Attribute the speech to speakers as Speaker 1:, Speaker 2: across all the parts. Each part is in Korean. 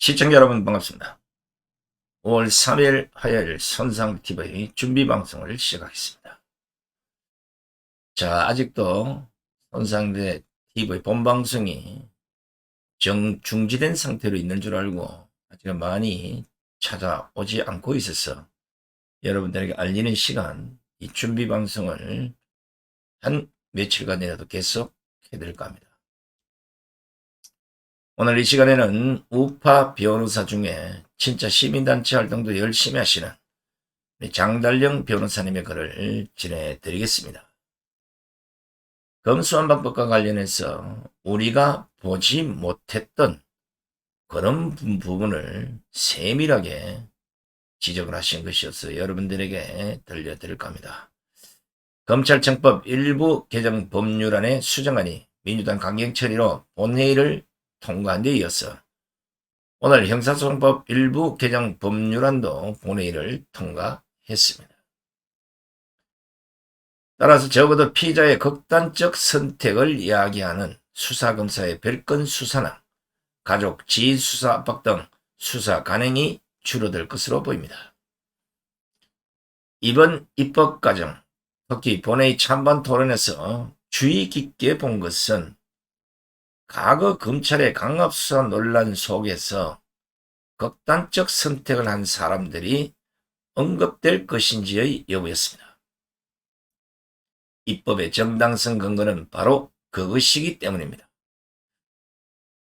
Speaker 1: 시청자 여러분 반갑습니다. 5월 3일 화요일 선상TV 준비방송을 시작하겠습니다. 자, 아직도 선상TV 본방송이 중지된 상태로 있는 줄 알고 아직 많이 찾아오지 않고 있어서 여러분들에게 알리는 시간, 이 준비방송을 한 며칠간이라도 계속 해드릴까 합니다. 오늘 이 시간에는 우파 변호사 중에 진짜 시민단체 활동도 열심히 하시는 장달령 변호사님의 글을 전해드리겠습니다. 검수완박법과 관련해서 우리가 보지 못했던 그런 부분을 세밀하게 지적을 하신 것이어서 여러분들에게 들려드릴까 합니다. 검찰청법 일부 개정 법률안의 수정안이 민주당 강경처리로 본회의를 통과한 데 이어서 오늘 형사소송법 일부 개정 법률안도 본회의를 통과했습니다. 따라서 적어도 피의자의 극단적 선택을 이야기하는 수사검사의 별건 수사나 가족, 지인 수사 압박 등 수사 간행이 줄어들 것으로 보입니다. 이번 입법 과정, 특히 본회의 찬반 토론에서 주의 깊게 본 것은 과거 검찰의 강압수사 논란 속에서 극단적 선택을 한 사람들이 언급될 것인지의 여부였습니다. 입법의 정당성 근거는 바로 그것이기 때문입니다.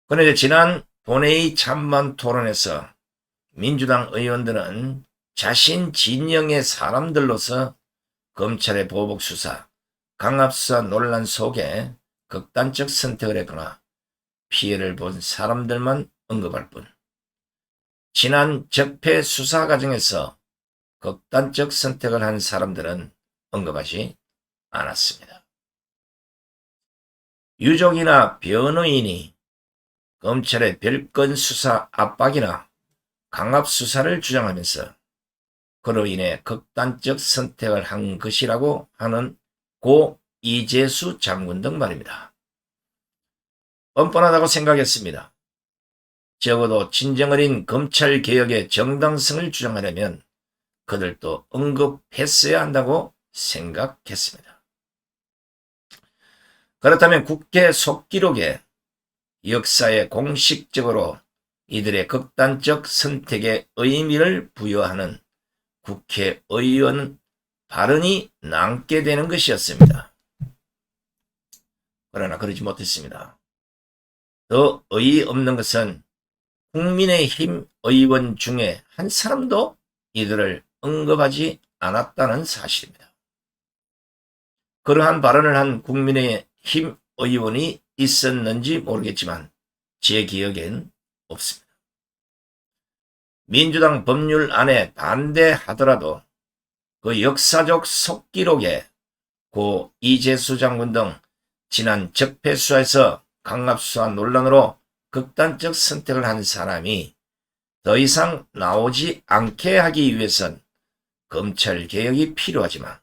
Speaker 1: 그런데 지난 본회의 찬반 토론에서 민주당 의원들은 자신 진영의 사람들로서 검찰의 보복수사, 강압수사 논란 속에 극단적 선택을 했거나 피해를 본 사람들만 언급할 뿐, 지난 적폐 수사 과정에서 극단적 선택을 한 사람들은 언급하지 않았습니다. 유족이나 변호인이 검찰의 별건 수사 압박이나 강압 수사를 주장하면서 그로 인해 극단적 선택을 한 것이라고 하는 고 이재수 장군 등 말입니다. 뻔뻔하다고 생각했습니다. 적어도 진정어린 검찰개혁의 정당성을 주장하려면 그들도 언급했어야 한다고 생각했습니다. 그렇다면 국회 속기록에 역사에 공식적으로 이들의 극단적 선택에 의미를 부여하는 국회의원 발언이 남게 되는 것이었습니다. 그러나 그러지 못했습니다. 더 어이없는 것은 국민의힘 의원 중에 한 사람도 이들을 언급하지 않았다는 사실입니다. 그러한 발언을 한 국민의힘 의원이 있었는지 모르겠지만 제 기억엔 없습니다. 민주당 법률안에 반대하더라도 그 역사적 속기록에 고 이재수 장군 등 지난 적폐수사에서 강압수사 논란으로 극단적 선택을 한 사람이 더 이상 나오지 않게 하기 위해선 검찰개혁이 필요하지만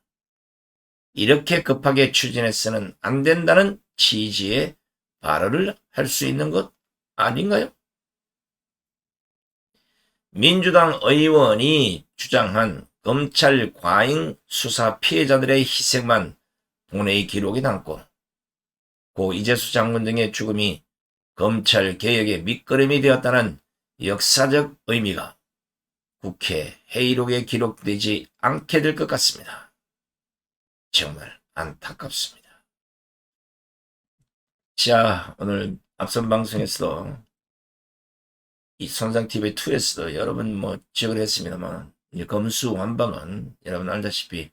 Speaker 1: 이렇게 급하게 추진해서는 안 된다는 취지의 발언을 할 수 있는 것 아닌가요? 민주당 의원이 주장한 검찰 과잉 수사 피해자들의 희생만 본회의 기록에 남고 고 이재수 장군 등의 죽음이 검찰 개혁의 밑거름이 되었다는 역사적 의미가 국회 회의록에 기록되지 않게 될 것 같습니다. 정말 안타깝습니다. 자, 오늘 앞선 방송에서도 이 선상TV2에서도 여러 번 지적을 했습니다만 검수완박은 여러분 알다시피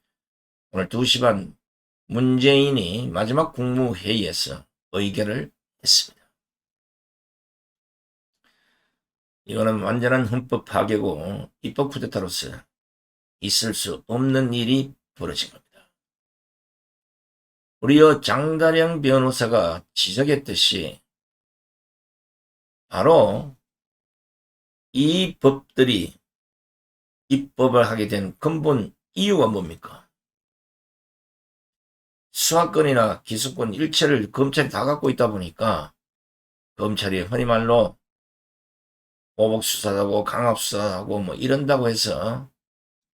Speaker 1: 오늘 2시 반 문재인이 마지막 국무회의에서 의결을 했습니다. 이거는 완전한 헌법 파괴고 입법 쿠데타로서 있을 수 없는 일이 벌어진 겁니다. 우리 장달영 변호사가 지적했듯이 바로 이 법들이 입법을 하게 된 근본 이유가 뭡니까? 수사권이나 기소권 일체를 검찰이 다 갖고 있다 보니까 검찰이 흔히 말로 보복 수사하고 강압 수사하고 뭐 이런다고 해서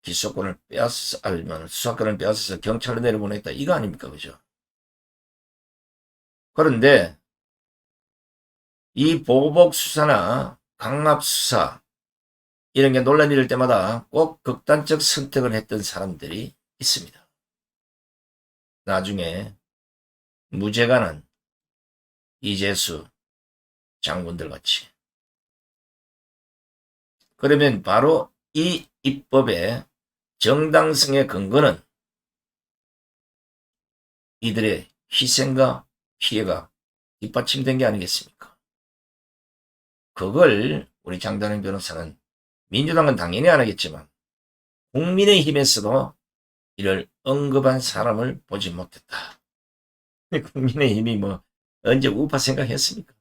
Speaker 1: 기소권을 빼앗아서 아니면 수사권을 빼앗아서 경찰로 내려보냈다 이거 아닙니까, 그죠? 그런데 이 보복 수사나 강압 수사 이런 게 논란이 될 때마다 꼭 극단적 선택을 했던 사람들이 있습니다. 나중에 무죄가 난 이재수 장군들 같이. 그러면 바로 이 입법의 정당성의 근거는 이들의 희생과 피해가 뒷받침된 게 아니겠습니까? 그걸 우리 장단영 변호사는 민주당은 당연히 안 하겠지만 국민의힘에서도 이를 언급한 사람을 보지 못했다. 국민의힘이 뭐 언제 우파 생각했습니까?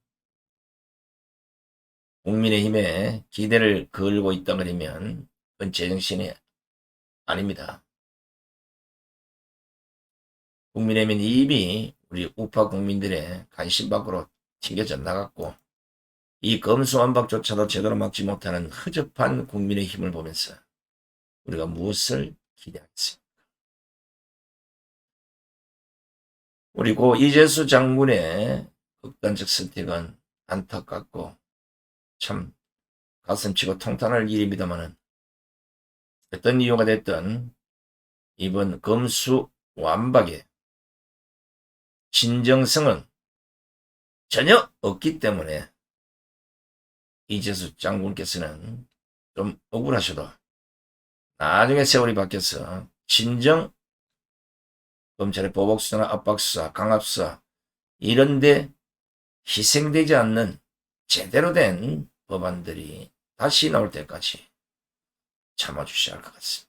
Speaker 1: 국민의힘에 기대를 걸고 있다 그러면 그건 제정신이 아닙니다. 국민의힘은 이미 우리 우파 국민들의 관심 밖으로 튕겨져 나갔고 이 검수완박조차도 제대로 막지 못하는 허접한 국민의힘을 보면서 우리가 무엇을 기대하겠습니까? 우리 고 이재수 장군의 극단적 선택은 안타깝고 참 가슴치고 통탄할 일입니다마는 어떤 이유가 됐든 이번 검수완박의 진정성은 전혀 없기 때문에 이재수 장군께서는 좀 억울하셔도 나중에 세월이 바뀌어서 진정 검찰의 보복수사나 압박수사, 강압수사 이런데 희생되지 않는 제대로 된 법안들이 다시 나올 때까지 참아주셔야 할 것 같습니다.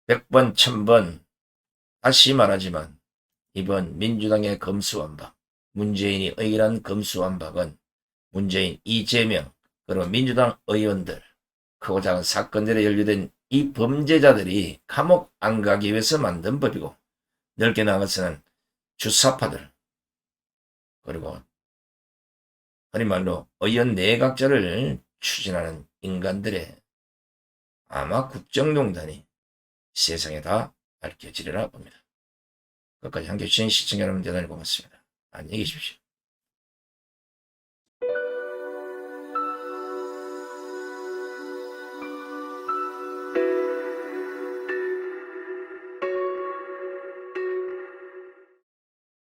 Speaker 1: 백번, 천번 다시 말하지만 이번 민주당의 검수완박, 문재인이 의결한 검수완박은 문재인, 이재명, 그리고 민주당 의원들, 크고 작은 사건들에 연루된 이 범죄자들이 감옥 안 가기 위해서 만든 법이고 넓게 나가서는 주사파들 그리고 흔히 말로 의원 내각제를 추진하는 인간들의 아마 국정농단이 세상에 다 밝혀지리라 봅니다. 끝까지 함께해 주신 시청자 여러분 대단히 고맙습니다. 안녕히 계십시오.